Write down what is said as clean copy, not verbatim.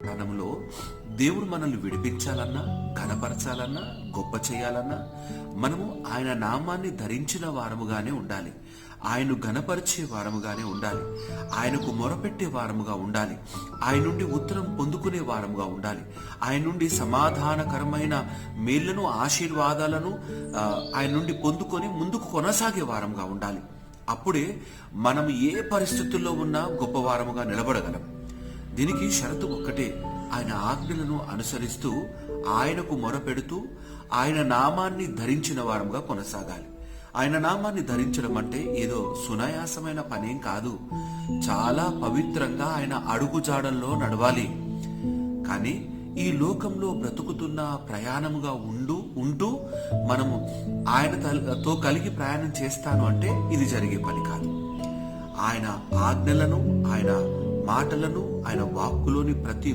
కాలంలో దేవుడు మనల్ని విడిపించాలన్నా, ఘనపరచాలన్నా, గొప్ప చేయాలన్నా మనము ఆయన నామాన్ని ధరించిన వారముగానే ఉండాలి. ఆయన్ను ఘనపరిచే వారముగానే ఉండాలి. ఆయనకు మొరపెట్టే వారముగా ఉండాలి. ఆయన నుండి ఉత్తరం పొందుకునే వారముగా ఉండాలి. ఆయన నుండి సమాధానకరమైన మేళ్లను, ఆశీర్వాదాలను ఆయన నుండి పొందుకొని ముందుకు కొనసాగే వారముగా ఉండాలి. అప్పుడే మనం ఏ పరిస్థితుల్లో ఉన్నా గొప్పవారముగా నిలబడగలం. దీనికి షరతు ఒక్కటే, ఆయన ఆజ్ఞలను అనుసరిస్తూ, ఆయనకు మొరపెడుతూ, ఆయన నామాన్ని ధరించిన వారముగా కొనసాగాలి. ఆయన నామాన్ని ధరించడం అంటే ఏదో సునాయాసమైన పనేం కాదు. చాలా పవిత్రంగా ఆయన అడుగుజాడల్లో నడవాలి. కానీ ఈ లోకంలో బ్రతుకుతున్న ప్రయాణముగా ఉంటూ మనము ఆయనతో కలిగి ప్రయాణం చేస్తాను అంటే ఇది జరిగే పని కాదు. ఆయన ఆజ్ఞలను, ఆయన మాటలను, ఆయన వాక్కులోని ప్రతి